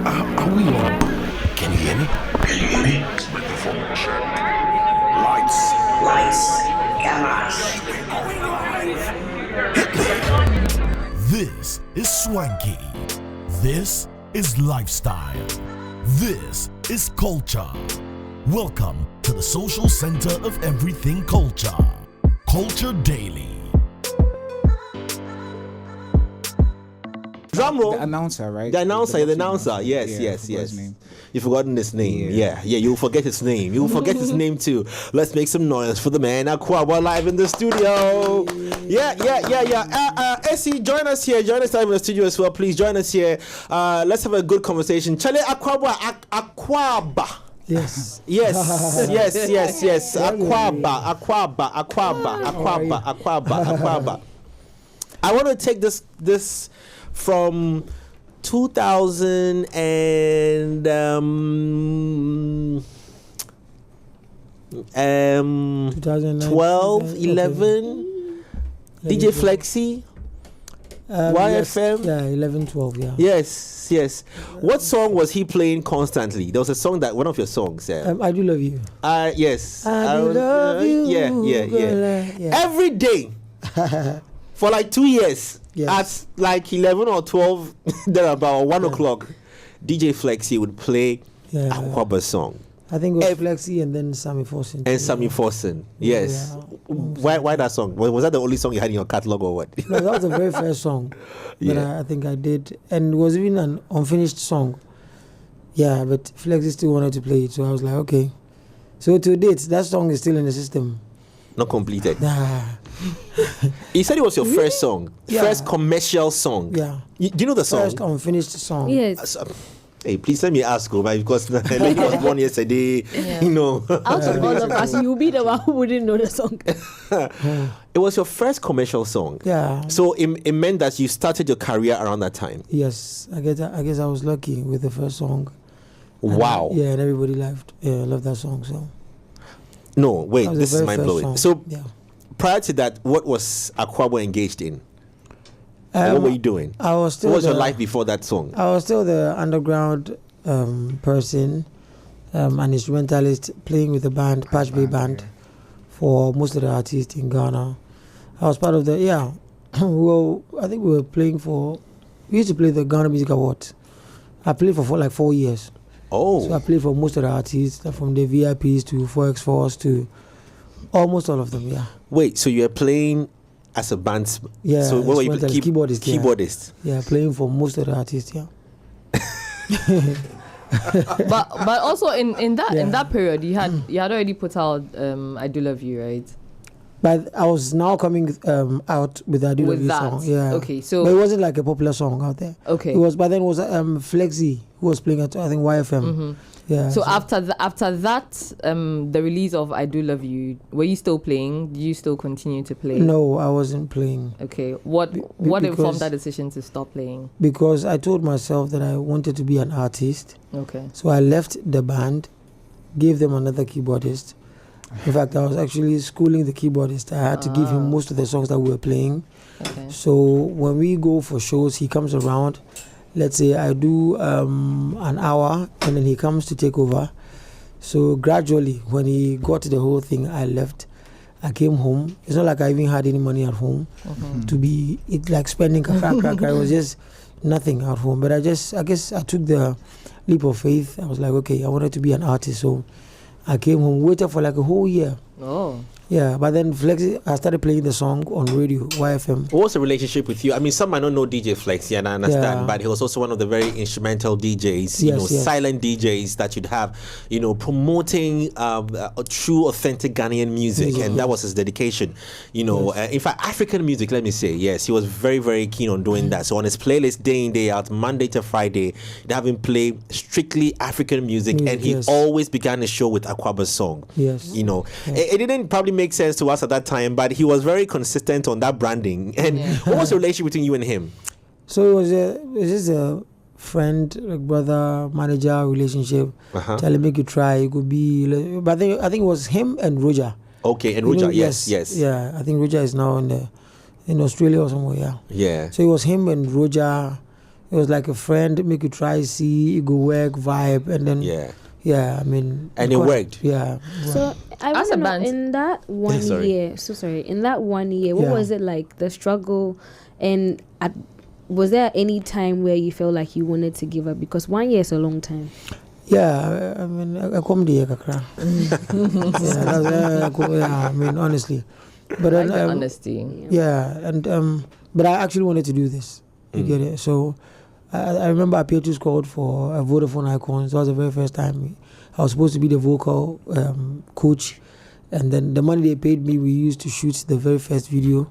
Are we on? Can you hear me? Can you hear me? Microphone check. Lights, cameras. This is swanky. This is lifestyle. This is culture. Welcome to the social center of everything culture. Culture Daily. Drum roll. The announcer, right? The announcer. Yes. His name. You've forgotten his name. Yeah. You'll forget his name. You'll forget his name too. Let's make some noise for the man Akwaboah live in the studio. Yeah. Essie, join us here. Join us live in the studio as well. Please join us here. Let's have a good conversation. Chale Akwaboah. Akwaboah. Yes. Akwaboah. I want to take this from 2012, 11. DJ Flexi, YFM. Yeah, 11, 12, yeah. Yes. What song was he playing constantly? There was a song that one of your songs. I Do Love You. Yes. I do love you. Yeah. Every day. For like 2 years, at like 11 or 12, there about 1 o'clock, DJ Flexi would play Akwaboah song. I think it was Flexi and then Sammy Forson. And Sammy Forson, yes. Yeah. Why that song? Was that the only song you had in your catalog or what? No, that was the very first song that I think I did. And it was even an unfinished song. Yeah, but Flexi still wanted to play it, so I was like, okay. So to date, that song is still in the system. Not completed. You said it was your first song, first commercial song. Yeah. Do you know the song? First unfinished song. Yes. Hey, please let me ask, because the lady was born yesterday. Yeah. You know. Out of all of us, you'll be the one who wouldn't know the song. It was your first commercial song. Yeah. So it meant that you started your career around that time. Yes. I guess I was lucky with the first song. Wow. And everybody loved that song. So. No, wait, this is mind blowing. So prior to that, what was Akwaboah engaged in? What were you doing? I was still. What was your life before that song? I was still the underground person, an instrumentalist, playing with the band, Patch Bay Band, for most of the artists in Ghana. I was part of the Well, I think we were playing for. We used to play the Ghana Music Awards. I played for like 4 years. Oh. So I played for most of the artists, from the VIPs to 4x4s to almost all of them. Yeah. Wait, so you were playing as a band? Yeah. So what were you keyboardist? Keyboardist. Yeah, playing for most of the artists. Yeah. but also in that period, you had already put out I Do Love You, right? But I was now coming out with the I Do Love You song. Yeah. Okay, so but it wasn't like a popular song out there. Okay. It was, but then it was Flexi who was playing at I think YFM. Mm-hmm. Yeah. So after that, the release of I Do Love You, were you still playing? Did you still continue to play? No, I wasn't playing. Okay. What informed that decision to stop playing? Because I told myself that I wanted to be an artist. Okay. So I left the band, gave them another keyboardist. In fact, I was actually schooling the keyboardist. I had to give him most of the songs that we were playing. Okay. So when we go for shows, he comes around. Let's say I do an hour, and then he comes to take over. So gradually, when he got the whole thing, I left. I came home. It's not like I even had any money at home to be like spending crack. It was just nothing at home. But I guess I took the leap of faith. I was like, okay, I wanted to be an artist, so I came home, waited for like a whole year. Oh. Yeah, but then Flexi, I started playing the song on radio, YFM. What was the relationship with you? I mean, some might not know DJ Flexi, and I understand, but he was also one of the very instrumental DJs, silent DJs that you'd have, promoting true, authentic Ghanaian music, and that was his dedication. In fact, African music, let me say, yes, he was very, very keen on doing that. So on his playlist, day in, day out, Monday to Friday, they'd have him play strictly African music, and he always began the show with Akwaboah's song. Yes. It didn't probably make sense to us at that time, but he was very consistent on that branding. And what was the relationship between you and him? So it was just a friend, like brother, manager relationship. Tell him make you try. It could be, but I think it was him and Roger. Okay, and Roger, yes. Yeah, I think Roger is now in Australia or somewhere. Yeah. Yeah. So it was him and Roger. It was like a friend, make you try, see, you go work, vibe, and then I mean, and it worked. Yeah. So I As want a to know, band. in that 1 year. So sorry, in that 1 year, what was it like? The struggle, and was there any time where you felt like you wanted to give up? Because 1 year is a long time. Yeah, I mean, I come to Kakra. I mean, honestly. But like the honesty. Yeah, and but I actually wanted to do this. You get it? So I remember Apietus called for a Vodafone Icons. That was the very first time I was supposed to be the vocal coach, and then the money they paid me, we used to shoot the very first video,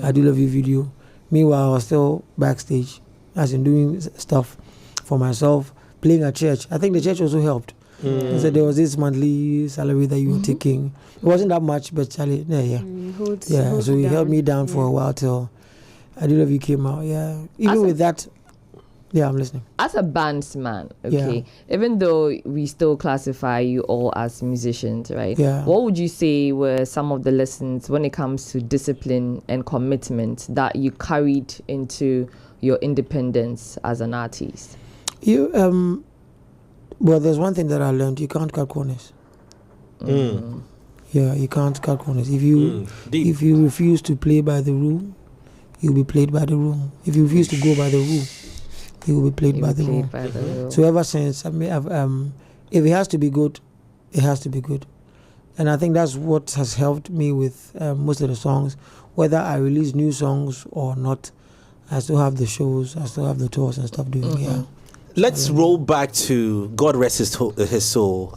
I Do Love You video. Meanwhile, I was still backstage, as in doing stuff for myself, playing at church. I think the church also helped. So there was this monthly salary that you were taking. It wasn't that much, but Charlie, so he held me down for a while till I Do Love You came out. Yeah, even with that. Yeah, I'm listening. As a bandsman, even though we still classify you all as musicians, right? Yeah. What would you say were some of the lessons when it comes to discipline and commitment that you carried into your independence as an artist? Well, there's one thing that I learned: you can't cut corners. Yeah, you can't cut corners. If you refuse to play by the rule, you'll be played by the rule. If you refuse to go by the rule, he will be played by the rule. So ever since, I mean, if it has to be good, it has to be good. And I think that's what has helped me with most of the songs. Whether I release new songs or not, I still have the shows, I still have the tours and stuff doing. Let's roll back to God rest his soul,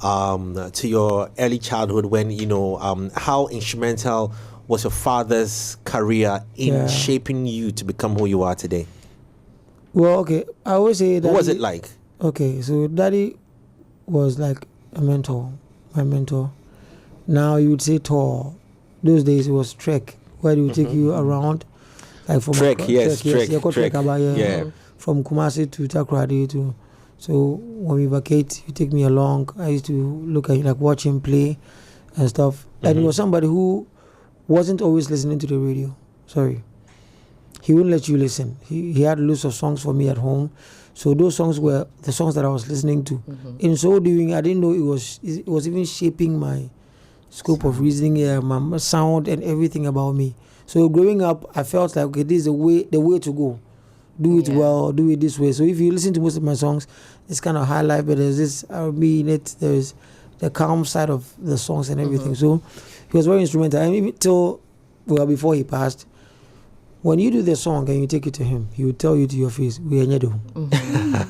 to your early childhood when, how instrumental was your father's career in shaping you to become who you are today? Well, okay, I always say that. What was it like? Okay, so Daddy was like a mentor, my mentor. Now you would say tour. Those days it was trek, where he would take you around. Like from trek. From Kumasi to Sarkodie so when we vacate, you take me along. I used to look at like watch him play and stuff. And he was somebody who wasn't always listening to the radio. Sorry. He wouldn't let you listen. He had loads of songs for me at home. So those songs were the songs that I was listening to. In so doing, I didn't know it was even shaping my scope of reasoning, my sound and everything about me. So growing up, I felt like, okay, this is the way to go. Do it well, do it this way. So if you listen to most of my songs, it's kind of Highlife, but there's this R&B in it. There's the calm side of the songs and everything. So he was very instrumental. And even before he passed, when you do the song and you take it to him, he will tell you to your face, "We are Nyedo."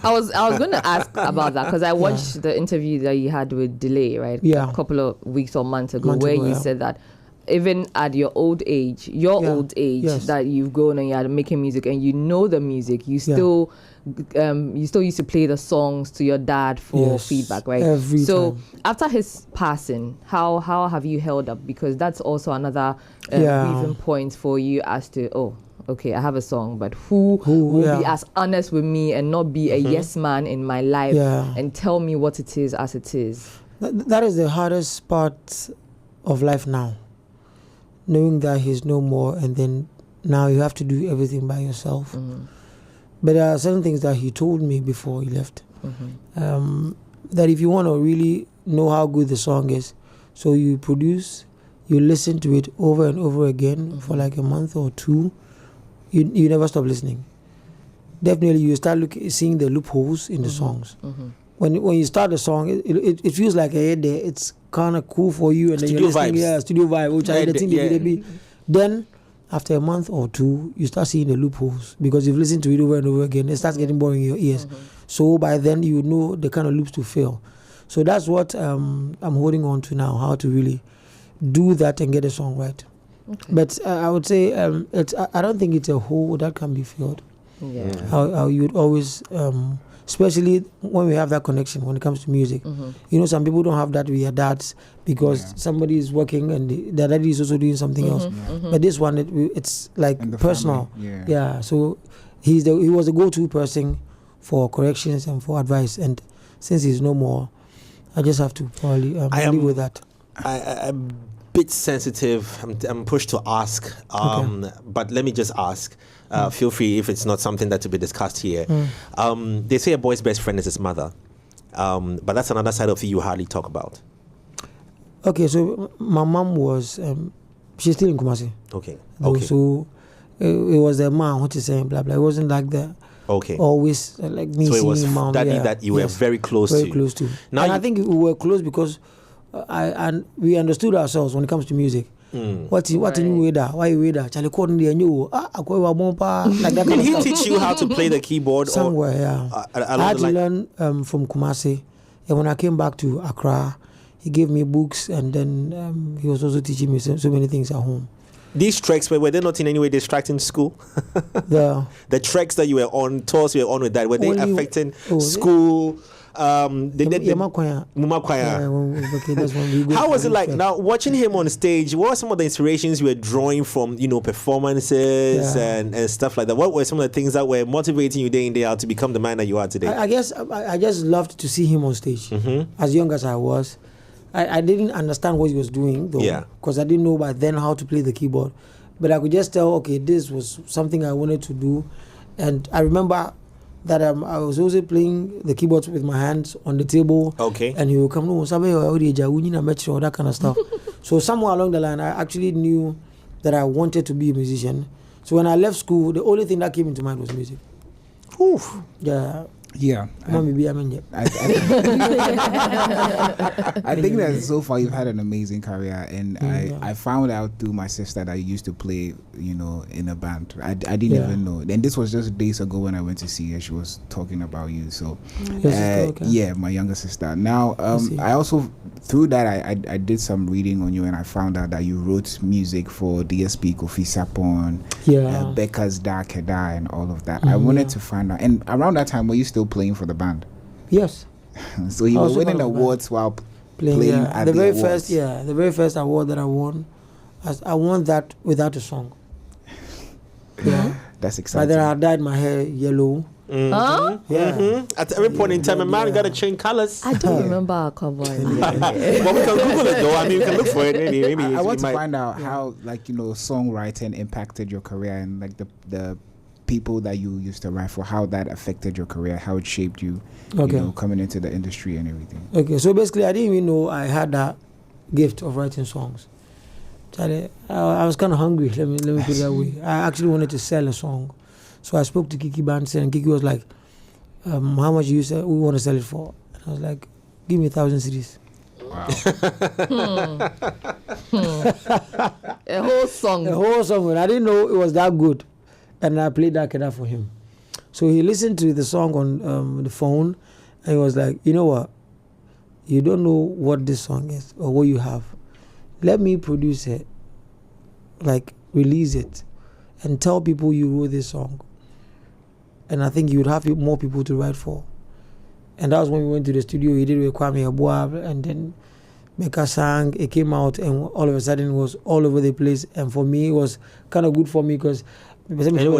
I was going to ask about that because I watched the interview that you had with Delay, right? Yeah. A couple of weeks or months ago, where you said that even at your old age, that you've grown and you're making music and you know the music, you still used to play the songs to your dad for feedback, right? Every time. After his passing, how have you held up? Because that's also another reason point for you as to, okay, I have a song, but who will be as honest with me and not be a yes man in my life and tell me what it is as it is? That is the hardest part of life now. Knowing that he's no more, and then now you have to do everything by yourself. But there are certain things that he told me before he left. That if you want to really know how good the song is, so you produce, you listen to it over and over again for like a month or two, you never stop listening. Definitely you start seeing the loopholes in the songs. When you start the song, it feels like it's kind of cool for you, and then studio you're listening, studio vibe, which I think Then after a month or two, you start seeing the loopholes because you've listened to it over and over again. It starts getting boring in your ears. So by then you know the kind of loops to fill. So that's what I'm holding on to now, how to really do that and get a song right. But I would say I don't think it's a hole that can be filled. How you would always especially when we have that connection when it comes to music. Some people don't have that with their dads because somebody is working and their daddy is also doing something else. But this one, it's like personal. So he was the go-to person for corrections and for advice. And since he's no more, I just have to probably live with that. I'm a bit sensitive. I'm pushed to ask, but let me just ask. Feel free if it's not something that to be discussed here. They say a boy's best friend is his mother, but that's another side of it you hardly talk about. Okay, so my mom was, she's still in Kumasi. Okay. So it was the man what is saying, blah blah. It wasn't like that. Okay. Always like me so seeing it was mom. daddy that you were very close to. Very close to. Now and I think we were close because we understood ourselves when it comes to music. What in you weather? Why you weather? Charlie Corden the new Akwaboah like that. Did he teach you how to play the keyboard? Somewhere, yeah. I had to learn from Kumasi, and when I came back to Accra, he gave me books, and then he was also teaching me so many things at home. These treks were they not in any way distracting school? The treks that you were on, tours you were on with that, were they affecting school? How was it like now watching him on stage? What were some of the inspirations you were drawing from, performances and stuff like that? What were some of the things that were motivating you day in, day out to become the man that you are today? I guess I just loved to see him on stage. As young as I was, I didn't understand what he was doing though, because I didn't know by then how to play the keyboard, but I could just tell, okay, this was something I wanted to do. And I remember that I was also playing the keyboards with my hands on the table. Okay. And he would come, all that kind of stuff. So somewhere along the line, I actually knew that I wanted to be a musician. So when I left school, the only thing that came into mind was music. Oof. Yeah. Yeah. I think that so far you've had an amazing career, and I found out through my sister that you used to play, in a band. I didn't even know. And this was just days ago when I went to see her. She was talking about you. So, yeah, my younger sister. Now, I also, through that, I did some reading on you, and I found out that you wrote music for DSP, Kofi Sapon, Becca's Dark Heda, and all of that. I wanted to find out. And around that time, were you still playing for the band? Yes. So you were winning awards while playing at the very awards. the very first award that I won, I won that without a song. Yeah. That's exciting. But then I dyed my hair yellow. At every point in time, a man got to change colors. I don't remember Akwaboah. Well, we can Google it though. I mean, we can look for it. Maybe I want to find out how, songwriting impacted your career, and the people that you used to write for, how that affected your career, how it shaped you, coming into the industry and everything. Okay, so basically, I didn't even know I had that gift of writing songs. I was kind of hungry. Let me put it that way. I actually wanted to sell a song, so I spoke to Kiki Bansen, and Kiki was like, "How much we want to sell it for?" And I was like, "Give me 1,000 cedis." Wow. A whole song. And I didn't know it was that good. And I played that keda for him. So he listened to the song on the phone, and he was like, "You know what? You don't know what this song is or what you have. Let me produce it, release it, and tell people you wrote this song. And I think you would have more people to write for." And that was when we went to the studio. He did with Akwaboah, and then Mecca sang. It came out, and all of a sudden it was all over the place. And for me, it was kind of good for me because I know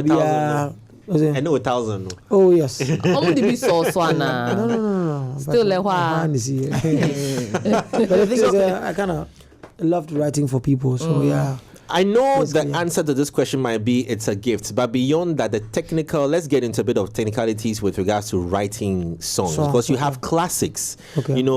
1,000. Oh yes. No. Still But the thing is, I kind of loved writing for people. So yeah. I know the answer to this question might be it's a gift, but beyond that, let's get into a bit of technicalities with regards to writing songs, because you have classics,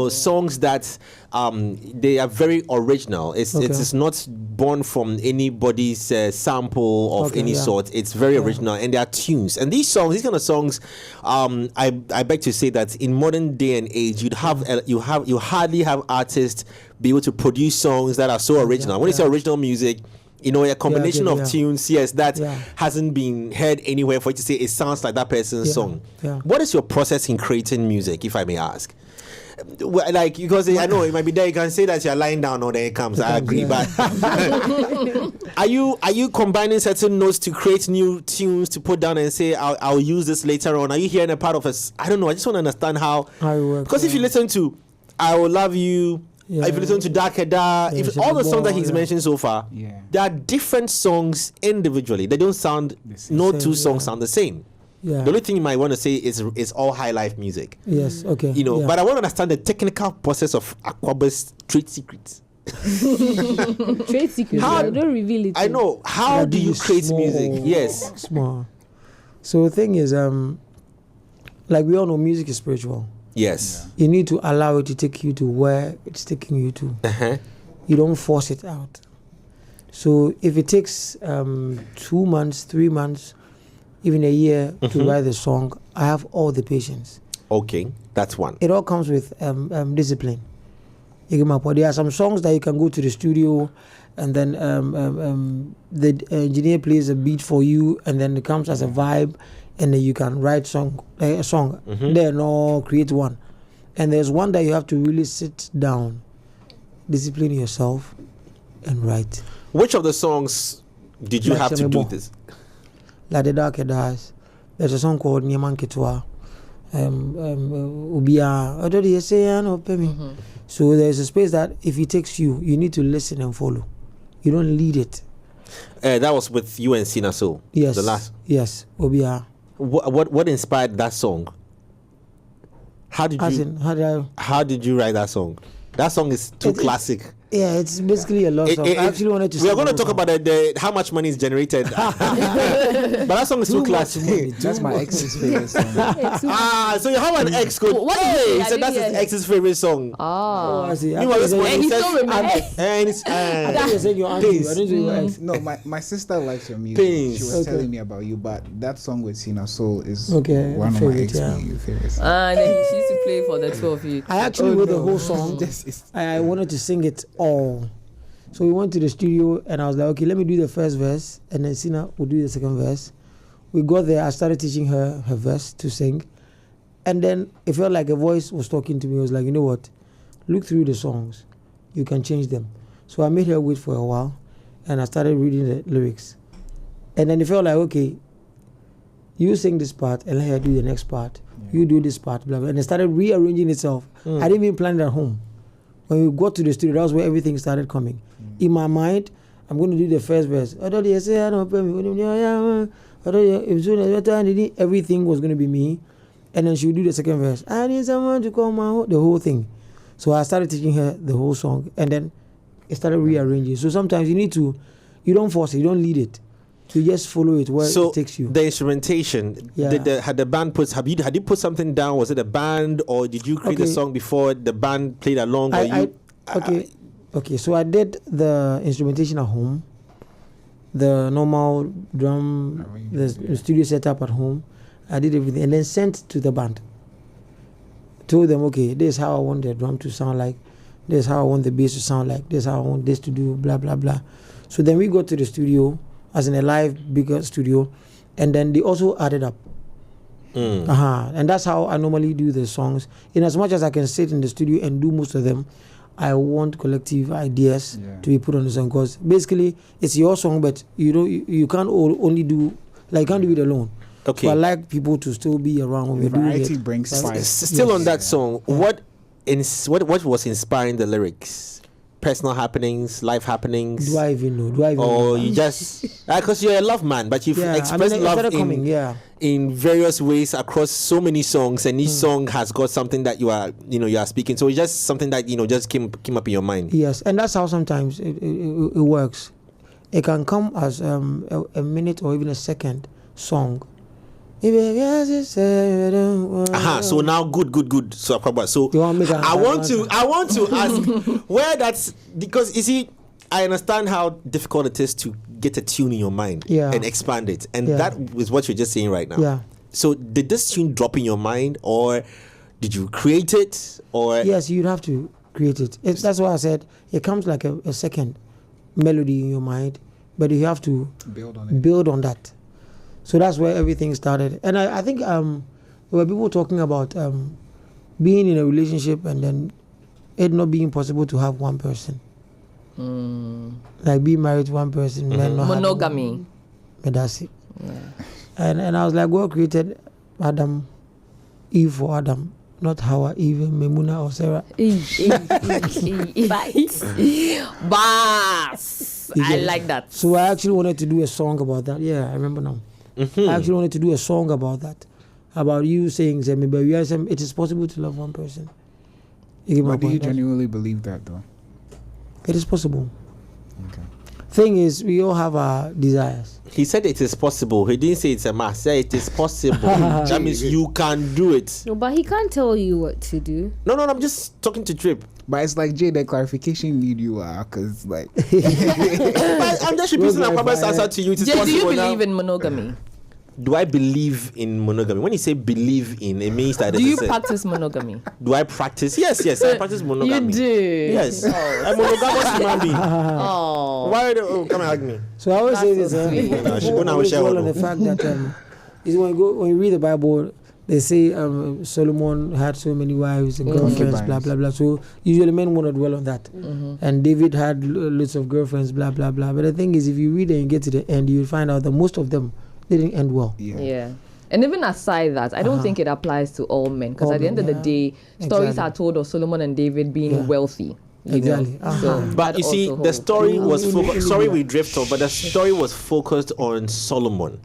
songs that they are very original. It's not born from anybody's sample of any sort. It's very original, and they are tunes. And these kind of songs, I beg to say that in modern day and age, you hardly have artists be able to produce songs that are so original. When you say original music, a combination of tunes, that hasn't been heard anywhere for you to say it sounds like that person's song. Yeah. What is your process in creating music, if I may ask? Because I know it might be there, you can say that you're lying down or there it comes. I agree, but are you combining certain notes to create new tunes to put down and say I'll use this later on? Are you hearing a part of us? I don't know. I just want to understand how it works. Because if you listen to "I Will Love You," if you listen to Dark Heda, if all the songs that he's mentioned so far, there are different songs individually. They don't sound, no two songs sound the same. Yeah. The only thing you might want to say is all Highlife music. Yes, okay. But I want to understand the technical process of Akwaboah's trade secrets. Trade secret. Don't reveal it. I know. How do you create music? Yes. Small. So the thing is, like we all know, music is spiritual. Yes. You need to allow it to take you to where it's taking you to. You don't force it out. So if it takes 2 months, 3 months, even a year to write the song, I have all the patience. Okay, that's one. It all comes with discipline. You get my point. There are some songs that you can go to the studio, and then the engineer plays a beat for you, and then it comes as a vibe, and then you can write a song. Then or create one. And there's one that you have to really sit down, discipline yourself, and write. Which of the songs did you have to do this? Like the Dark Dies. There's a song called Nyeman Ketwa. So there's a space that if it takes you, you need to listen and follow. You don't lead it. That was with you and Sina Soul. Yes. The last. Yes. Obia. What inspired that song? How did you write that song? That song is too classic. Yeah, it's basically a love song. I actually wanted to. We are going to talk about how much money is generated. But that song is too classic. That's my ex's favorite song. So you have an ex called. Hey, so that's his ex's favorite song. Oh, I see. And he still remembers. I thought you said your auntie. I didn't say your ex. No, my sister likes your music. She was telling me about you, but that song with Sina Soul is one of my ex's favorites. And then she used to play for the two of you. I actually wrote the whole song. I wanted to sing it all. So we went to the studio and I was like, okay, let me do the first verse and then Sina will do the second verse. We got there, I started teaching her verse to sing. And then it felt like a voice was talking to me. It was like, you know what? Look through the songs. You can change them. So I made her wait for a while and I started reading the lyrics. And then it felt like, okay, you sing this part and let her do the next part. Yeah. You do this part, blah, blah. And it started rearranging itself. I didn't even plan it at home. When we got to the studio, that was where everything started coming. In my mind, I'm going to do the first verse. Everything was going to be me. And then she would do the second verse. I need someone to call my home. The whole thing. So I started teaching her the whole song. And then it started rearranging. So sometimes you don't force it, you don't lead it. You just follow it where it takes you. The instrumentation, had the band had you put something down? Was it a band or did you create the song before the band played along? Okay, so I did the instrumentation at home, the normal drum, the studio setup at home. I did everything and then sent to the band. Told them, okay, this is how I want the drum to sound like, this is how I want the bass to sound like, this is how I want this to do, blah, blah, blah. So then we got to the studio, as in a live, bigger studio, and then they also added up. And that's how I normally do the songs. In as much as I can sit in the studio and do most of them, I want collective ideas to be put on the song, because basically it's your song, but you can't only do, like, you can't do it alone. Okay. So I like people to still be around when we're doing it. Variety brings spice. Still on that song, what was inspiring the lyrics? Personal happenings, life happenings. Do I even know? Or you just because you're a love man, but you've expressed love in various ways across so many songs, and each song has got something that you are speaking. So it's just something that just came up in your mind. Yes, and that's how sometimes it works. It can come as a minute or even a second song. So now good. So I want to ask where that's, because you see, I understand how difficult it is to get a tune in your mind and expand it, and that is what you're just saying right now. Yeah. So did this tune drop in your mind, or did you create it, or? Yes, you'd have to create it. That's why I said it comes like a second melody in your mind, but you have to build on that. So that's where everything started. And I think there were people talking about being in a relationship and then it not being possible to have one person. Like being married to one person. Monogamy. That's it. Yeah. And I was like, God created Eve for Adam, not Hawa, Eve, Memuna, or Sarah. Bass. I like that. So I actually wanted to do a song about that. Yeah, I remember now. I actually wanted to do a song about that, about you saying, it is possible to love one person. But do you genuinely believe that, though? It is possible. Okay. Thing is, we all have our desires. He said it is possible. He didn't say it's a must. Say it is possible. That means you can do it. No, but he can't tell you what to do. No, I'm just talking to Trip. But it's like, Jay, the clarification need you are, because like... I'm just repeating Akwaboah's answer to you. It is Jay, do possible you now. believe in monogamy? Do I believe in monogamy? When you say believe in, it means that... Do you practice monogamy? Do I practice? Yes, I practice monogamy. You do? Yes. I'm monogamous human being. Oh. Why? Come and hug me. So I always say this. When I always share dwell on the fact that is when you read the Bible, they say Solomon had so many wives and girlfriends, blah blah blah. So usually men want to dwell on that. And David had lots of girlfriends, blah blah blah. But the thing is, if you read and you get to the end, you'll find out that most of them didn't end well. Yeah. And even aside that, I don't think it applies to all men, because at the end of the day, stories are told of Solomon and David being wealthy. Exactly. So but you see, the story was focused. Sorry, we drift off, but the story was focused on Solomon.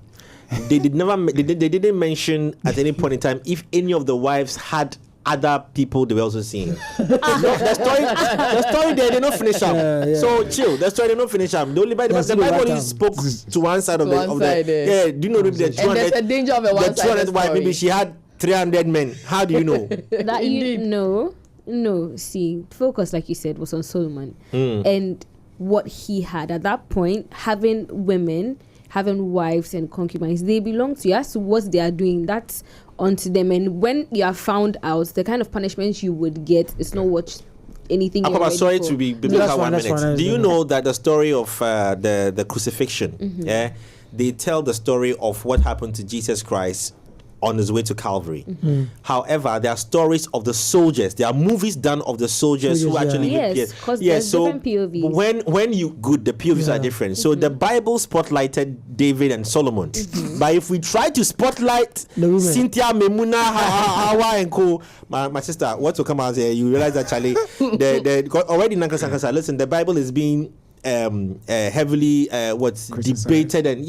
They didn't mention at any point in time if any of the wives had other people they were also seeing. the story they did not finish up. So chill. The story did not finish up. The only the Bible only spoke to one side of the. Yeah, do you know the 200? And there's a danger of a one-sided the 200 wife. Maybe she had 300 men. How do you know? That you know. No, see, focus, like you said, was on Solomon and what he had at that point. Having women, having wives and concubines, they belong to you. As to what they are doing, that's onto them. And when you are found out, the kind of punishment you would get is not what anything. Sorry to be biblical 1 minute. Do you know that the story of the crucifixion? Yeah, they tell the story of what happened to Jesus Christ on his way to Calvary. However, there are stories of the soldiers. There are movies done of the soldiers who actually because there's different POVs. When you the POVs are different. So the Bible spotlighted David and Solomon. But if we try to spotlight Cynthia, Memuna, Hawa and co, my sister, what will come out here? You realize that Charlie, already Nankasa, listen, the Bible is being heavily debated and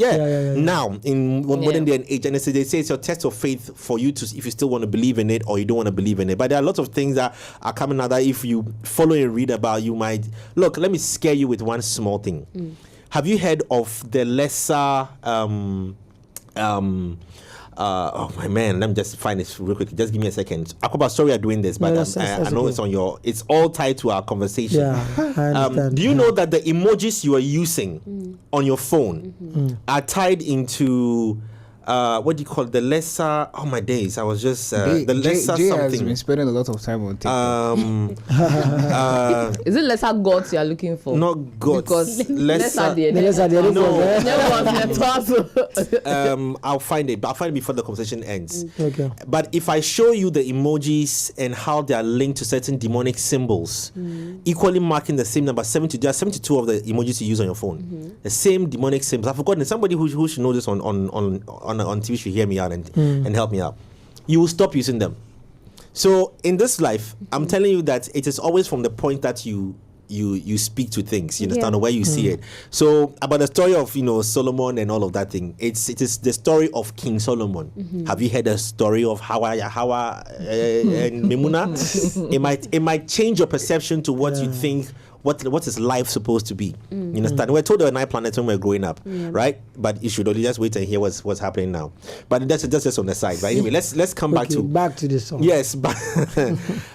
now in modern day and age, and they say it's your test of faith for you to, if you still want to believe in it or you don't want to believe in it. But there are lots of things that are coming out that if you follow and read about, you might look. Let me scare you with one small thing. Have you heard of the lesser oh my man, let me just find this real quick. Just give me a second. Akwaboah, sorry I'm doing this, but I know it's on your. It's all tied to our conversation. Yeah, I understand. Do you know that the emojis you are using on your phone are tied into what do you call it? The lesser? Oh my days! I was just the lesser Jay something. has been spending a lot of time on TikTok. Is it lesser gods you are looking for? Not gods. Because lesser. I'll find it. But I'll find it before the conversation ends. Okay. But if I show you the emojis and how they are linked to certain demonic symbols, equally marking the same number, 72. There are 72 of the emojis you use on your phone. The same demonic symbols. I've forgotten. Somebody who should know this on TV should hear me out and help me out. You will stop using them. So in this life, I'm telling you that it is always from the point that you speak to things, you understand, or where you see it. So about the story of Solomon and all of that thing, it is the story of King Solomon. Have you heard the story of Hawa and Memuna? It might change your perception to what you think. What is life supposed to be? You understand? We're told there were 9 planets when we were growing up, right? But you should only just wait and hear what's happening now. But that's just on the side. But anyway, let's come back to this song. Yes, but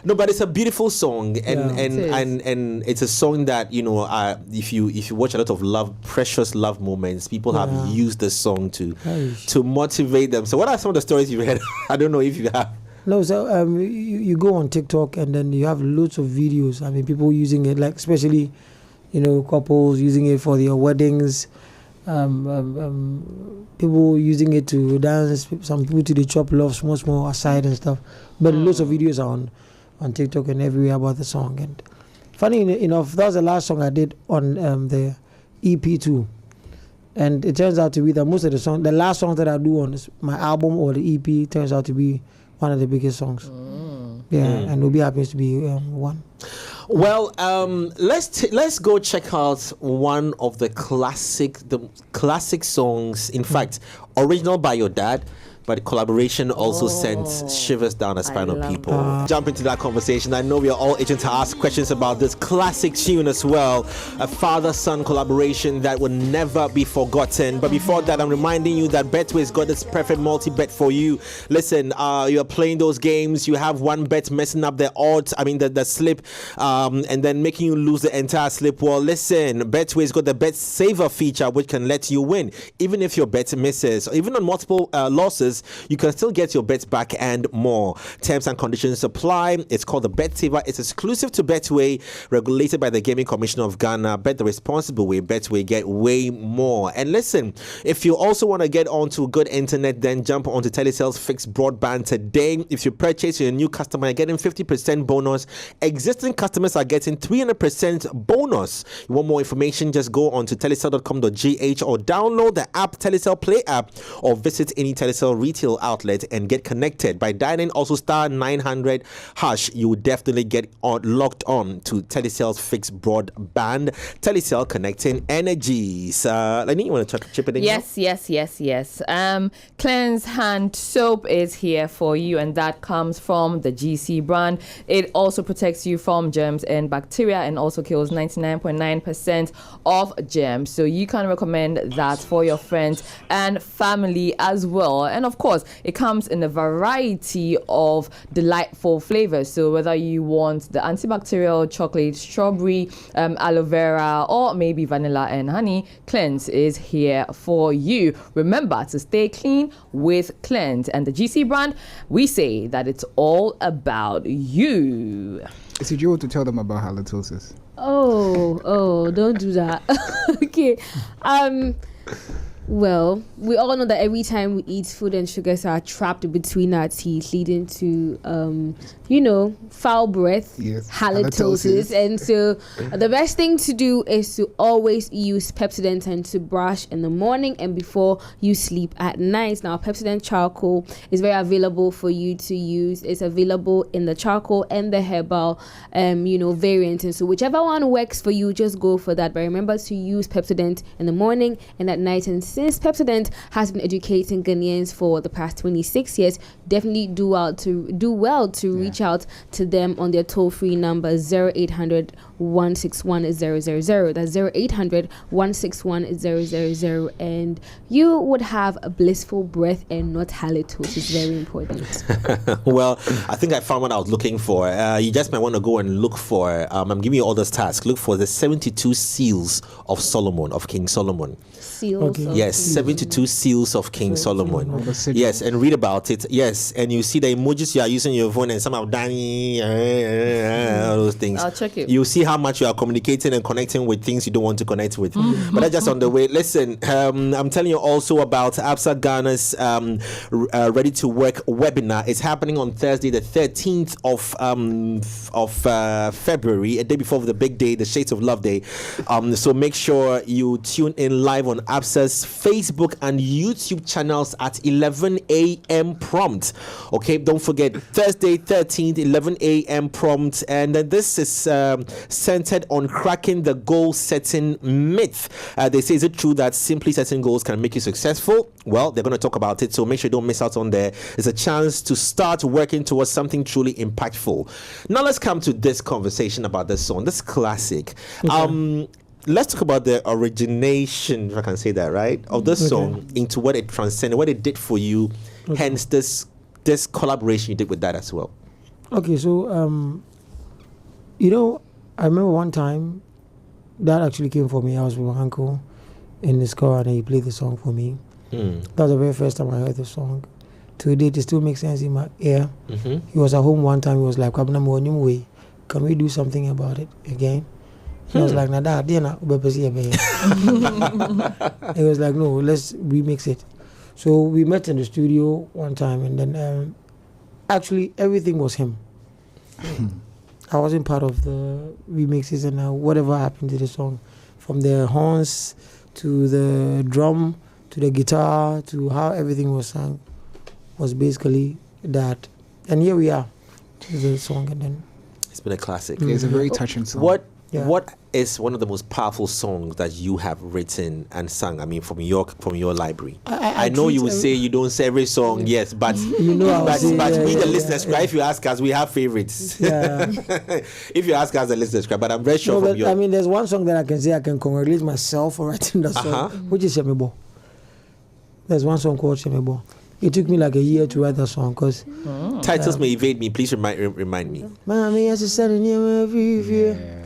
no, but it's a beautiful song, and it's a song that if you watch a lot of precious love moments, people have used the song to motivate them. So what are some of the stories you've heard? I don't know if you have. No, so you go on TikTok and then you have loads of videos. I mean, people using it, like especially, couples using it for their weddings. People using it to dance. Some people to chop love small aside and stuff. But loads of videos are on TikTok and everywhere about the song. And funny enough, that was the last song I did on the EP too. And it turns out to be that most of the last songs that I do on my album or the EP turns out to be one of the biggest songs. And Obi happens to be one. Well, let's go check out one of the classic songs. In fact, original by your dad but collaboration also sends shivers down a spine of people. Jump into that conversation. I know we are all itching to ask questions about this classic tune as well. A father-son collaboration that will never be forgotten. But before that, I'm reminding you that Betway's got this perfect multi-bet for you. Listen, you're playing those games, you have one bet messing up the odds, the slip, and then making you lose the entire slip. Well, listen, Betway's got the bet saver feature, which can let you win. Even if your bet misses, or even on multiple losses, you can still get your bets back and more. Terms and conditions apply. It's called the Bet Saver. It's exclusive to Betway, regulated by the Gaming Commission of Ghana. Bet the responsible way. Betway, get way more. And listen, if you also want to get onto good internet, then jump onto Telecel's fixed broadband today. If you purchase, you're a new customer, you're getting 50% bonus. Existing customers are getting 300% bonus. You want more information? Just go onto telecel.com.gh or download the app, Telecel Play app, or visit any Telecel retail outlet and get connected. By dialing also star 900 hash, you will definitely get locked on to Telecel's fixed broadband. Telecel, connecting energies. Lenny, you want to chip it in? Yes. Cleanse hand soap is here for you, and that comes from the GC brand. It also protects you from germs and bacteria, and also kills 99.9% of germs. So you can recommend that for your friends and family as well. And of course, it comes in a variety of delightful flavors. So whether you want the antibacterial, chocolate, strawberry, aloe vera, or maybe vanilla and honey, Cleanse is here for you. Remember to stay clean with Cleanse. And the GC brand, we say that it's all about you. Is it you to tell them about halitosis? Oh, don't do that. Okay. Well, we all know that every time we eat, food and sugars are trapped between our teeth, leading to, foul breath, halitosis. And so the best thing to do is to always use Pepsodent and to brush in the morning and before you sleep at night. Now, Pepsodent charcoal is very available for you to use. It's available in the charcoal and the herbal, variant. And so whichever one works for you, just go for that. But remember to use Pepsodent in the morning and at night. And since Pepsodent has been educating Ghanaians for the past 26 years, definitely do well to reach out to them on their toll-free number 0800 161 000. That's 0800 161 000, and you would have a blissful breath and not halitosis. It's very important. Well, I think I found what I was looking for. You just might want to go and look for. I'm giving you all those tasks. Look for the 72 seals of Solomon, of King Solomon. Seals. Okay. Yes, 72 seals of King Solomon. Yes, and read about it. Yes, and you see the emojis you are using your phone, and some of Danny, all those things. I'll check it. You see how much you are communicating and connecting with things you don't want to connect with. But that's just on the way. Listen, I'm telling you also about ABSA Ghana's Ready to Work webinar. It's happening on Thursday, the 13th of February, a day before the big day, the Shades of Love Day. So make sure you tune in live on ABSA's Facebook and YouTube channels at 11 a.m. prompt. Okay, don't forget, Thursday 13th, 11 a.m. prompt. And this is centered on cracking the goal setting myth. They say, is it true that simply setting goals can make you successful? Well, they're going to talk about it, so make sure you don't miss out on there. It's a chance to start working towards something truly impactful. Now let's come to this conversation about this song, this classic. Okay. Let's talk about the origination, if I can say that, right, of this song into what it transcended, what it did for you, hence this collaboration you did with that as well. Okay, so, I remember one time Dad actually came for me. I was with my uncle in his car and he played the song for me. That was the very first time I heard the song. To date, it still makes sense in my ear. He was at home one time, he was like, can we do something about it again? I was like, Nada, he was like, no, let's remix it. So we met in the studio one time, and then actually everything was him. I wasn't part of the remixes and whatever happened to the song, from the horns to the drum to the guitar to how everything was sung, was basically that. And here we are, to the song, and then it's been a classic. It's a very touching song. What is one of the most powerful songs that you have written and sung? I mean, from your library. I know you would say you don't say every song, yes, but we the listeners, if you ask us, we have favorites. Yeah. If you ask us, the listeners, but I'm very sure from your. I mean, there's one song that I can say I can congratulate myself for writing that song, which is Shemibo. There's one song called Shemibo. It took me like a year to write that song because titles may evade me. Please remind me. Mommy, as I said in every year.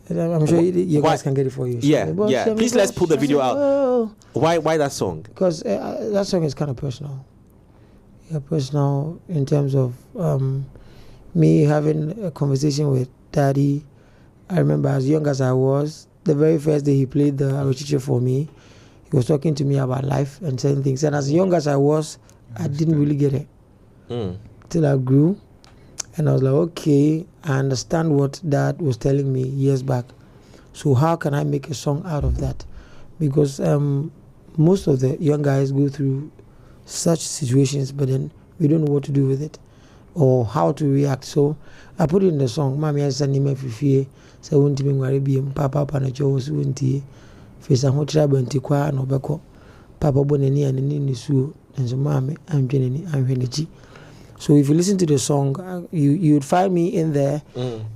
I'm sure you guys can get it for you. Yeah. Please let's pull the video out. Why that song? Because that song is kind of personal. Yeah, personal in terms of me having a conversation with Daddy. I remember as young as I was, the very first day he played the Arochiche for me, he was talking to me about life and certain things. And as young as I was, I didn't really get it. Till I grew. And I was like, okay, I understand what Dad was telling me years back. So how can I make a song out of that? Because most of the young guys go through such situations, but then we don't know what to do with it or how to react. So I put it in the song. Mami asani me fifie se wonti me ngware biem papa na jo so wonti fesa ho tra banti kwa na obeko papa bonani anani ni suo enso mami amdwenani anhwenechi. So if you listen to the song, you'd find me in there.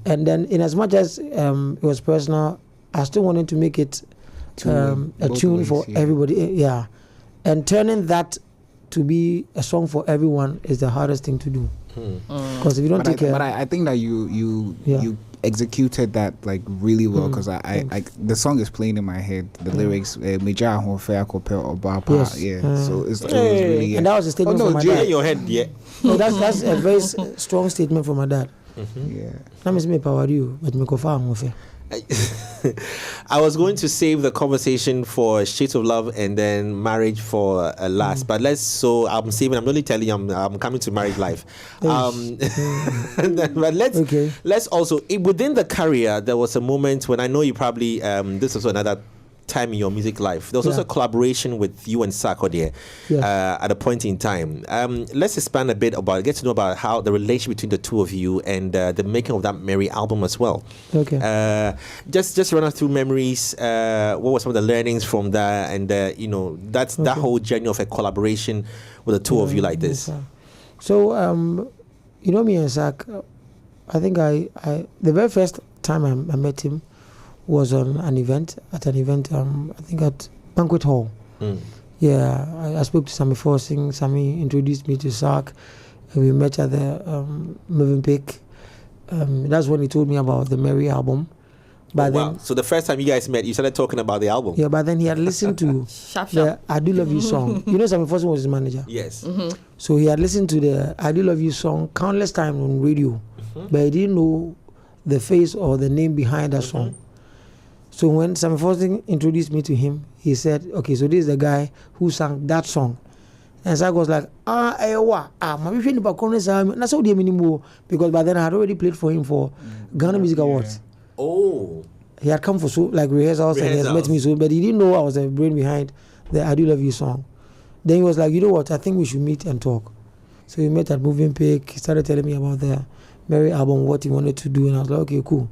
And then in as much as it was personal, I still wanted to make it a tune for everybody. Yeah. And turning that to be a song for everyone is the hardest thing to do. Because if you don't take care... But I think that you executed that like really well, because I the song is playing in my head, the lyrics Meja ho fe akopel obapa, so it's it was really, and that was a statement from my dad. In your head, No, that's a very strong statement from my dad. That means me power you, but me kofa ho fe. I was going to save the conversation for Shades of Love and then Marriage for last, but I'm saving. I'm only telling you I'm coming to Marriage Life. But let's also within the career there was a moment when I know you probably this was another time in your music life. There was also a collaboration with you and Sarkodie at a point in time. Let's expand a bit about, get to know about how the relationship between the two of you and the making of that Mary album as well. Okay. Just run us through memories. What were some of the learnings from that, and that whole journey of a collaboration with the two of you like this. So me and Zach, I think I the very first time I met him was on an event, I think at Banquet Hall. Yeah, I spoke to Sammy Forcing. Sammy introduced me to Sark. We met at the Moving Pick. That's when he told me about the Mary album. But then, so the first time you guys met, you started talking about the album. Yeah, but then he had listened to the I Do Love You song. You know, Sammy Forcing was his manager. Yes. So he had listened to the I Do Love You song countless times on radio, but he didn't know the face or the name behind that song. So when Sammy Forcing introduced me to him, he said, okay, so this is the guy who sang that song. And Zach was like, because by then I had already played for him for Ghana Music Awards. Oh. He had come for rehearsals and he has met me so, but he didn't know I was the brain behind the I Do Love You song. Then he was like, you know what, I think we should meet and talk. So we met at Moving Pick. He started telling me about the Mary album, what he wanted to do, and I was like, okay, cool.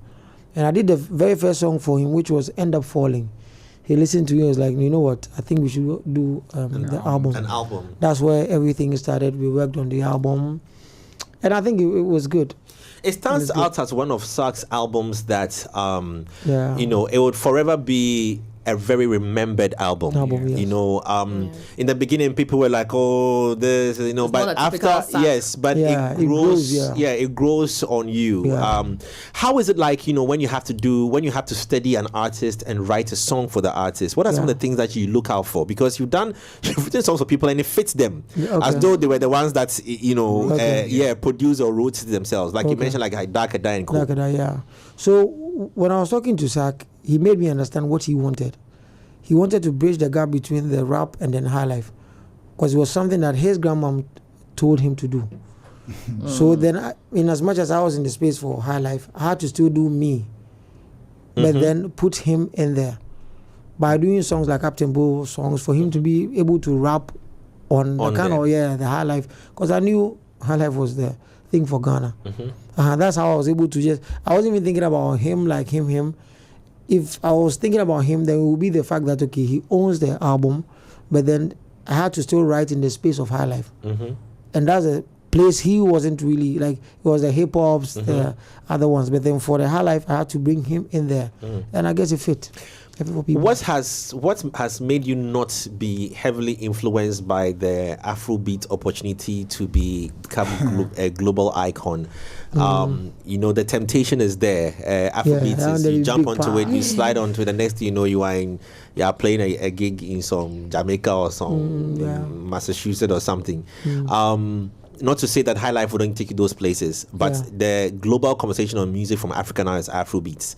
And I did the very first song for him, which was End Up Falling. He listened to it and was like, you know what, I think we should do the album. An album. That's where everything started. We worked on the album. And I think it was good. It stands out as one of Sark's albums that, it would forever be a very remembered album. Yes. In the beginning people were like, oh, this, but after, it grows on you. How is it like, when you have to study an artist and write a song for the artist? What are some of the things that you look out for? Because you've written songs for people and it fits them as though they were the ones that produced or wrote it themselves, like you mentioned, like Darker Die and Co. So when I was talking to Zach, he made me understand what he wanted. He wanted to bridge the gap between the rap and then Highlife, because it was something that his grandmom told him to do. So then, in as much as I was in the space for Highlife, I had to still do me, but then put him in there by doing songs like Captain Bo songs for him to be able to rap on the kind of the Highlife, because I knew Highlife was the thing for Ghana. That's how I was able to I wasn't even thinking about him like him. If I was thinking about him, then it would be the fact that, okay, he owns the album, but then I had to still write in the space of Highlife. And that's a place he wasn't really, like, it was the hip-hops, the other ones. But then for the Highlife, I had to bring him in there. And I guess it fit. What has made you not be heavily influenced by the Afrobeat opportunity to become a global icon? The temptation is there. Afrobeat is you jump onto it, you slide onto it, the next thing you know, you are playing a gig in some Jamaica or some Massachusetts or something. Not to say that Highlife wouldn't take you those places, but the global conversation on music from Africa now is Afrobeats.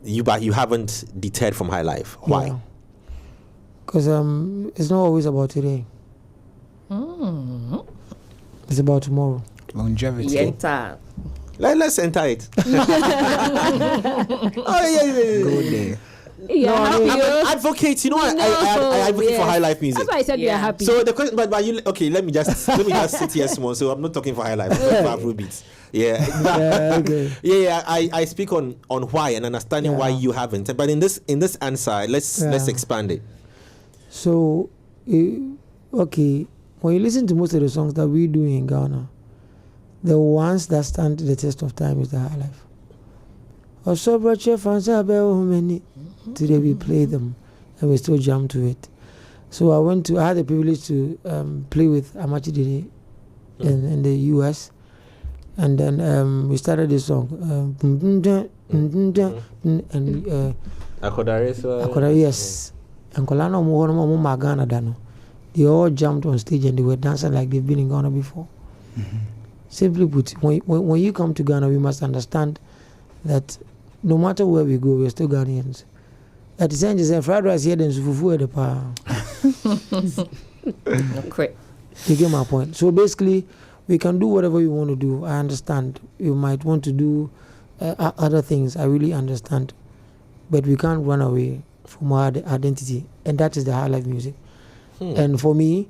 You haven't deterred from Highlife. Why? Because it's not always about today. It's about tomorrow. Longevity. Let's enter it. Go there. I'm an advocate. You know, I advocate for Highlife music. That's why I said you're happy. So the question, but you okay? Let me just sit here small. So I'm not talking for Highlife. I'm talking for Afrobeats. I speak on why and understanding why you haven't. But in this answer, let's expand it. So, okay, when you listen to most of the songs that we do in Ghana, the ones that stand the test of time is the Highlife. Today we play them and we still jam to it. So I had the privilege to play with Amachi Dede in the US, and then we started this song and Akwaboah, yes, and Kolano mo Magana Dano. They all jumped on stage and they were dancing like they've been in Ghana before. Simply put, when you come to Ghana, we must understand that no matter where we go, we're still Ghanaians. At the same time, fried rice here, then fufu at the power. You get my point. So basically, we can do whatever we want to do. I understand. You might want to do other things. I really understand. But we can't run away from our identity. And that is the Highlife music. And for me,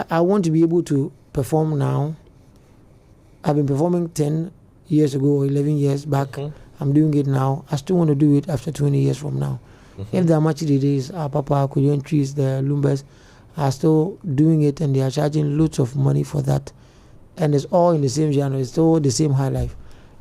I want to be able to perform now. I've been performing 10 years ago or 11 years back. I'm doing it now. I still want to do it after 20 years from now. If the Amachi Dedes, our Papa, Korean trees, the Lumbas are still doing it and they are charging loads of money for that. And it's all in the same genre. It's all the same Highlife.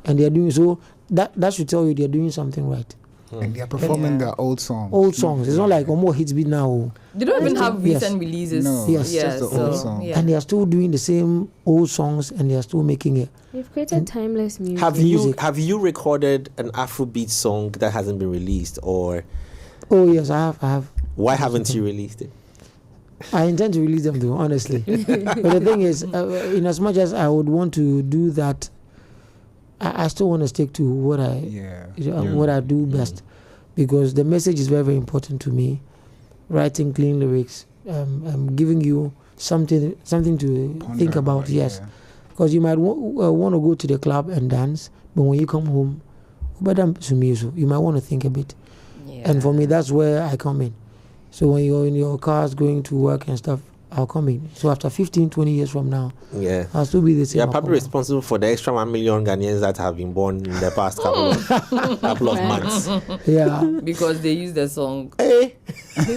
And they are doing so. That should tell you they're doing something right. And they are performing their old songs. Old songs. It's not like more hits beat now. They don't even have recent releases. No, yes. Just the old song. And they are still doing the same old songs and they are still making it. You've created timeless music. Have you recorded an Afrobeat song that hasn't been released, or? Oh yes, I have. Why haven't you released it? I intend to release them though, honestly. But the thing is, in as much as I would want to do that, I still want to stick to what I do best, because the message is very, very important to me. Writing clean lyrics, giving you something to think about. Yes, because you might want to go to the club and dance, but when you come home, you might want to think a bit. And for me, that's where I come in. So when you're in your cars going to work and stuff, I'll come in. So after 15, 20 years from now, I'll still be the same. You're probably responsible for the extra 1 million Ghanaians that have been born in the past couple of months. Yeah. Because they use the song. Hey. But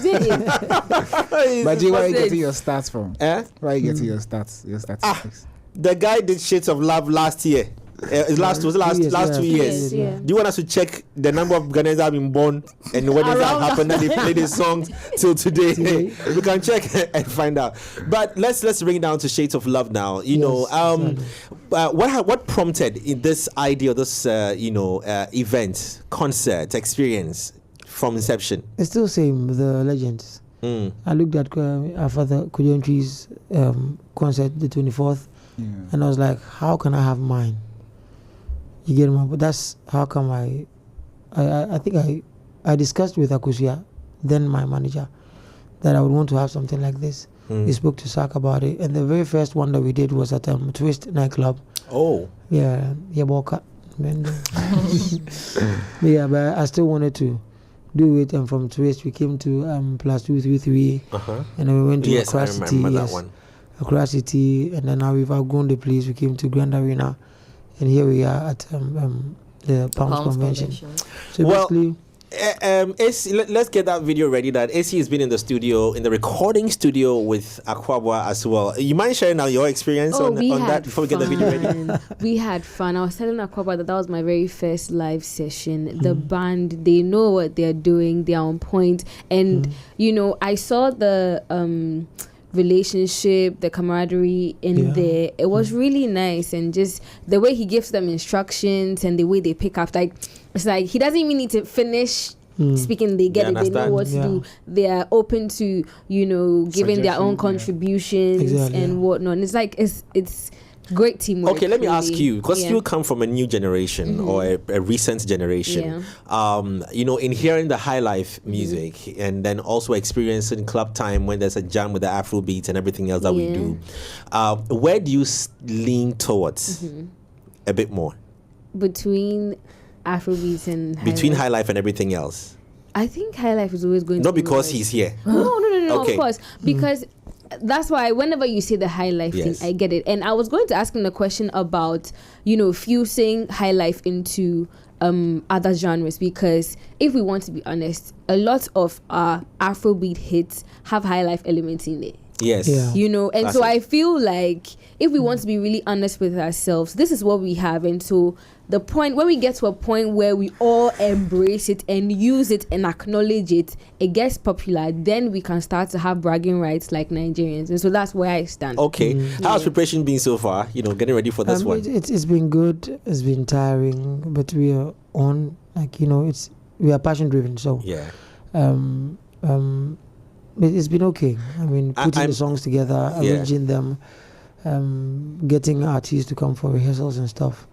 where are you getting your stats from? Where are you getting your stats? Your statistics? The guy did Shades of Love last year. Last 2 years. Yeah. Do you want us to check the number of Ghanaians that have been born and when does that happen that they play these songs till today? We can check and find out. But let's bring it down to Shades of Love now. What prompted in this idea, this event, concert, experience from inception? It's still the same, the legends. I looked at our father Korean trees concert the 24th, and I was like, how can I have mine? You get me? But that's how come I think I discussed with Akusia, then my manager, that I would want to have something like this. We spoke to Sark about it, and the very first one that we did was at Twist nightclub. Oh. Yeah, Yaboka. Yeah, but I still wanted to do it, and from Twist we came to +233, and then we went to Across City. That one. Accra City, and then now we've outgrown the place. We came to Grand Arena, and here we are at the Palms Convention. So basically. AC, let's get that video ready. That AC has been in the studio, in the recording studio with Akwaboah as well. You mind sharing now your experience on that before we get the video ready? We had fun. I was telling Akwaboah that was my very first live session. The band, they know what they're doing. They are on point. And, I saw the relationship, the camaraderie in there. It was really nice. And just the way he gives them instructions and the way they pick up, it's like he doesn't even need to finish speaking. They get it. They know what to do. They are open to giving their own contributions and whatnot. And it's like it's great teamwork. Okay, let me ask you, because you come from a new generation or a recent generation. In hearing the Highlife music and then also experiencing club time when there's a jam with the Afro beats and everything else that we do, where do you lean towards a bit more? Between Afrobeats and between Highlife and everything else, I think Highlife is always going to be because he's here. No, of course, because that's why whenever you say the Highlife thing, I get it. And I was going to ask him a question about fusing Highlife into other genres, because if we want to be honest, a lot of our Afrobeat hits have Highlife elements in it. Yes. And so I feel like if we want to be really honest with ourselves, this is what we have. And so the point, when we get to a point where we all embrace it and use it and acknowledge it, it gets popular, then we can start to have bragging rights like Nigerians. And so that's where I stand. Okay. How's preparation been so far? Getting ready for this one? It's been good. It's been tiring, but we are on, we are passion driven. So it's been okay. I mean, putting the songs together, arranging them, getting artists to come for rehearsals and stuff.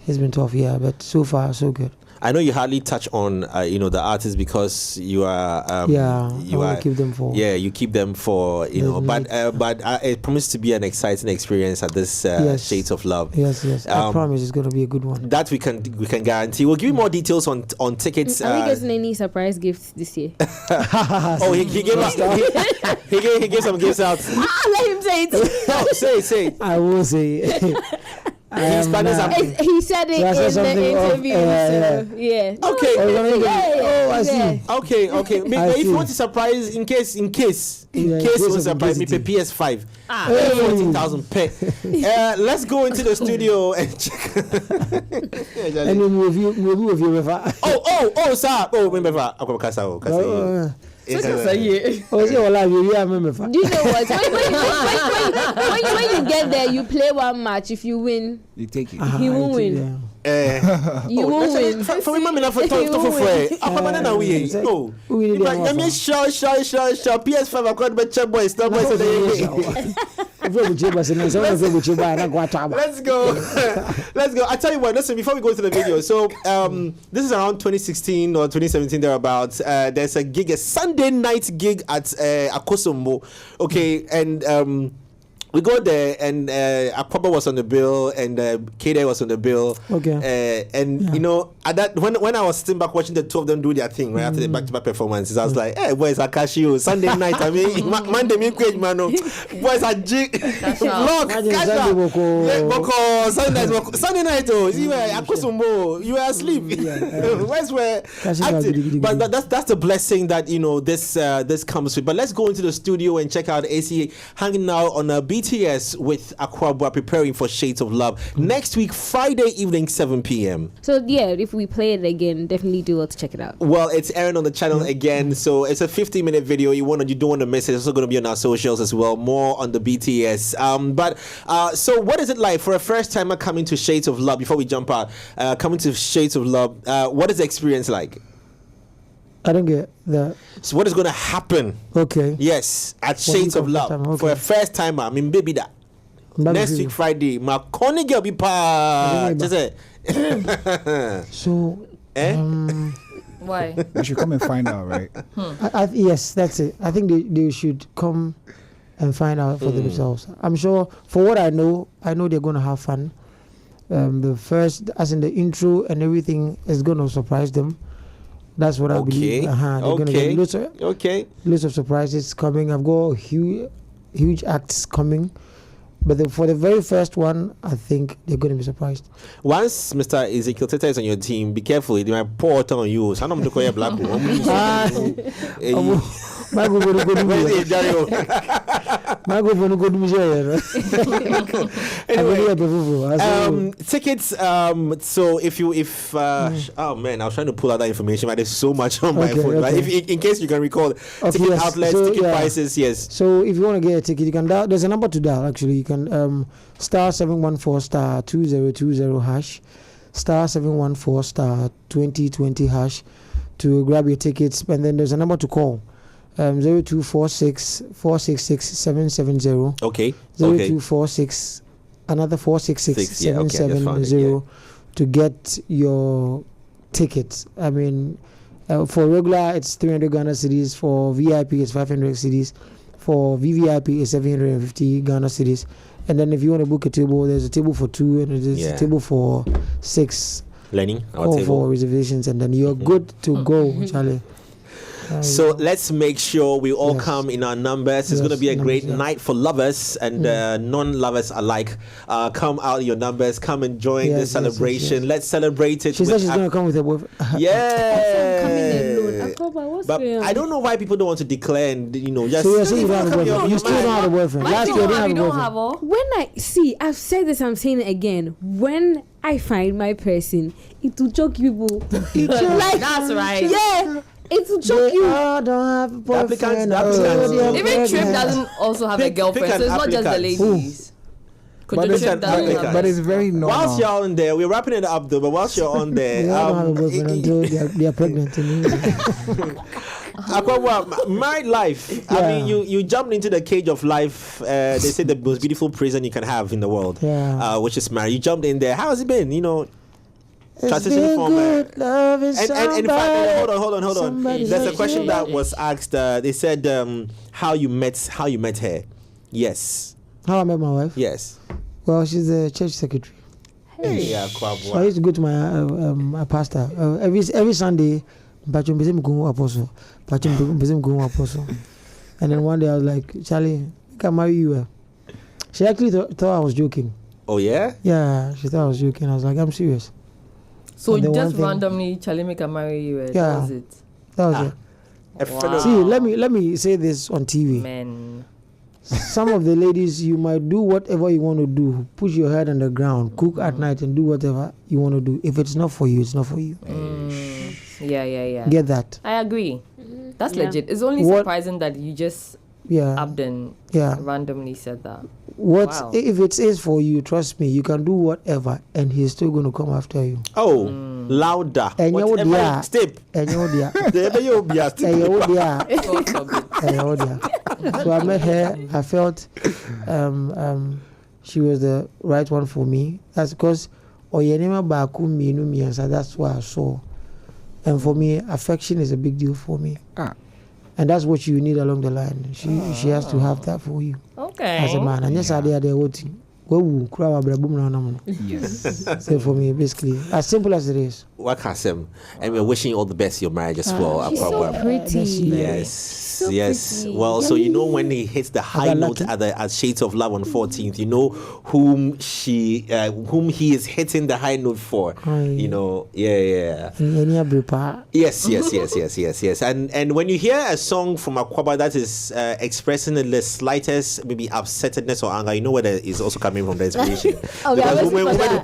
It's been tough, but so far so good. I know you hardly touch on the artists because you are I keep them for you keep them for but it promises to be an exciting experience at this Shades of Love. Yes. I promise it's going to be a good one. That we can guarantee. We'll give you more details on tickets. Are we getting any surprise gifts this year? He gave us he gave some gifts out. Let him say it. Say it. I will say. He said it in the interview. Okay. I see. Okay. If you want to surprise, in case you want to surprise me, pay PS5. 14,000 pay. Let's go into the studio and check. And then review river. Sir. Remember, Do you know what? When you get there, you play one match. If you win, you take it. You won't win. You won't win. For me, for PS5 I got better boys. Stop boys. Let's go. I tell you what. Listen, before we go to the video, so this is around 2016 or 2017 thereabouts. There's a Sunday night gig at Akosombo. Okay, and we go there, and Akwaboah was on the bill, and K-Day was on the bill. Okay. At that when I was sitting back watching the two of them do their thing right after the back-to-back performances, I was like, "Hey, boys, Akashi, Sunday night. I mean, Monday, me quit, man. Boys are vlog, Sunday night. Oh, you were Akosombo, you were asleep. Boys were active. But that's the blessing that this comes with. But let's go into the studio and check out AC hanging out on a BTS with Akwaboah, preparing for Shades of Love next week, Friday evening, 7 p.m. So if we play it again, definitely do well to check it out. Well, it's airing on the channel again, so it's a 15-minute video. You don't want to miss it. It's also going to be on our socials as well. More on the BTS. So what is it like for a first timer coming to Shades of Love? Before we jump out, coming to Shades of Love, what is the experience like? I don't get that. So what is going to happen? Okay. Yes, at Shades of Love for a first timer. I mean, baby, that next week Friday, my corny girl be pa. Just say. So. Why? We should come and find out, right? Yes, that's it. I think they should come and find out for themselves. I'm sure. For what I know they're going to have fun. The first, as in the intro and everything, is going to surprise them. That's what I believe. They're going to get lots of surprises coming. I've got huge acts coming. But for the very first one, I think they're going to be surprised. Once Mr. Ezekiel Teta is on your team, be careful. They might pour it on you. So I'm going to call you black. Tickets. So oh man, I was trying to pull out that information, but there's so much on my phone. But if in case you can recall, ticket outlets, ticket prices, yes. So if you want to get a ticket, you can dial. There's a number to dial. Actually, you can star 714 star 2020 hash, star 714 star 2020 hash to grab your tickets, and then there's a number to call. 0246 466 770. Okay. 0246 another 466 770 to get your tickets. I mean, for regular it's 300 Ghana cedis. For VIP it's 500 cedis. For VVIP it's 750 Ghana cedis. And then if you want to book a table, there's a table for 2 and there's a table for 6. Learning for reservations, and then you're good to go, Charlie. So let's make sure we all come in our numbers. It's going to be a great night for lovers and non-lovers alike. Come out in your numbers. Come and join the celebration. Let's celebrate it. She said she's going to come with her boyfriend. Yeah. But I don't know why people don't want to declare and just. So you don't have a boyfriend. You still don't have a boyfriend. Last year you didn't have a boyfriend. When I've said this, I'm saying it again. When I find my person, it will choke people. That's right. Yeah. It will choke you. I don't have a boyfriend. Even Trip doesn't also have a girlfriend, so it's not just the ladies. But it's very normal. Whilst you're on there, we're wrapping it up though, but whilst you're on there, I don't have a boyfriend until they are pregnant. Akwaboah, married life. I mean, you jumped into the cage of life. They say the most beautiful prison you can have in the world, which is married. You jumped in there. How has it been? Transition from and in fact, hold on. There's a question that was asked. They said how you met her. Yes. How I met my wife? Yes. Well, she's a church secretary. Hey, Akwaboah. So I used to go to my pastor every Sunday. And then one day I was like, Charlie, I can marry you. She actually thought I was joking. Oh yeah? Yeah, she thought I was joking. I was like, I'm serious. So just randomly, Charlie make a marry you. That was it. That was it. Wow. See, let me say this on TV. Man. Some of the ladies, you might do whatever you want to do. Push your head on the ground, cook at night, and do whatever you want to do. If it's not for you, it's not for you. Yeah. Get that? I agree. That's legit. It's only surprising that you just Abden randomly said that. If it is for you, trust me, you can do whatever and he's still going to come after you. Louder. And step. So I met her. I felt she was the right one for me. That's because that's what I saw. And for me, affection is a big deal for me. And that's what you need along the line. She has to have that for you. Okay. As a man. And yes, I did yes. So for me, basically, as simple as it is. And we're wishing you all the best in your marriage as well. She's so pretty. Yes. Well, so when he hits the high note at Shades of Love on 14th, you know whom he is hitting the high note for. Yes. And when you hear a song from Akwaboah that is expressing the slightest maybe upsetness or anger, you know where that is also coming from, the inspiration. Because women can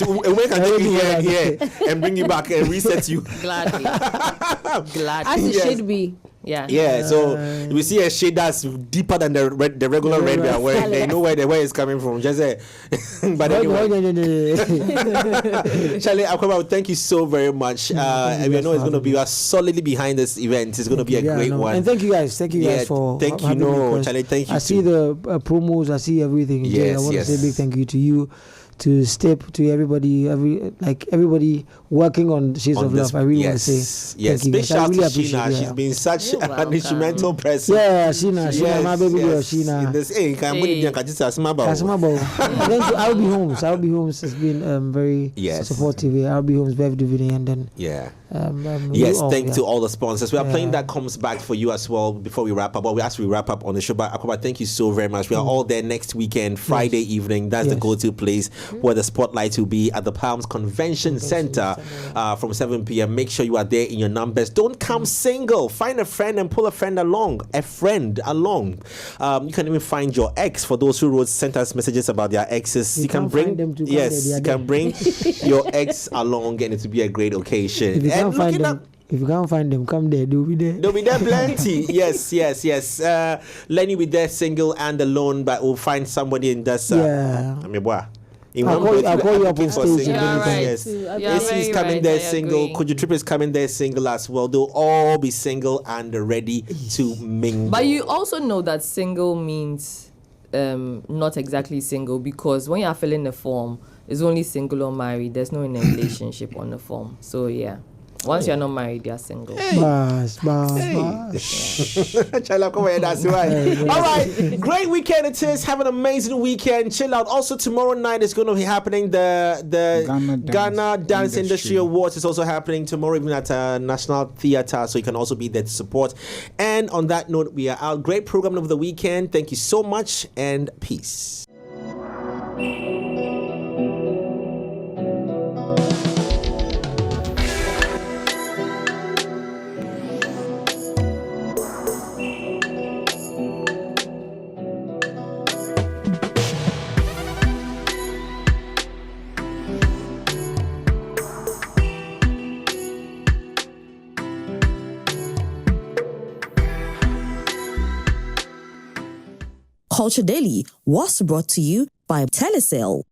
take you here and bring you back and reset you. Gladly. As it should be. Yeah. So we see a shade that's deeper than the regular red we are wearing. They know where it's coming from. Just say, but anyway. Charlie Akwaboah, thank you so very much. And we know it's going to be solidly behind this event. It's going to be a great one. And thank you guys. Thank you guys for having me. Charlie. Thank you. I see the promos. I see everything. I want to say a big thank you to you, to Step, to everybody. Everybody working on Shades On of this- Love. I really yes, want to say yes. thank you Big guys. I shout really to appreciate Sheena. it. She's been such You're an welcome. instrumental person. Yeah, Sheena, my baby girl, In Sheena. this, hey, can we Hey. Kasimabo. I'll be Homes. I'll be Homes has been very Yes. supportive. Yeah, I'll be Homes, Bev Duvernay, and then Yeah. you Yes, all, thanks yeah. to all the sponsors. We are playing Yeah. That Comes Back for you as well before we wrap up. Well, as we wrap up on the show, but Akwaboah, thank you so very much. We are all there next weekend, Friday evening. That's the Yes. go-to place where the spotlight will be at the Palms Convention Center from 7 p.m. Make sure you are there in your numbers. Don't come single. Find a friend and pull a friend along. You can even find your ex. For those who sent us messages about their exes, you can can't bring find them to come yes, there, you they are can bring your ex along, and it will be a great occasion. If you And can't find looking them, up. if you can't find them, come there. They'll be there. There'll be there plenty. yes. Lenny with their single and alone, but we'll find somebody in that. Yeah. I mean, boy. I'll call you up on stage. Yeah, right. Yes. Yeah, AC is very coming right, there I single. agree. Kojo Trip is coming there single as well. They'll all be single and ready to mingle. But you also know that single means not exactly single, because when you're filling the form, it's only single or married. There's no in a relationship on the form. So yeah, once you're not married, you're single. Bas. Chala, come here, that's right. All right, great weekend it is. Have an amazing weekend. Chill out. Also, tomorrow night is going to be happening the Ghana Dance Industry Awards is also happening tomorrow evening at National Theatre, so you can also be there to support. And on that note, we are out. Great program of the weekend. Thank you so much, and peace. Culture Daily was brought to you by Telecel.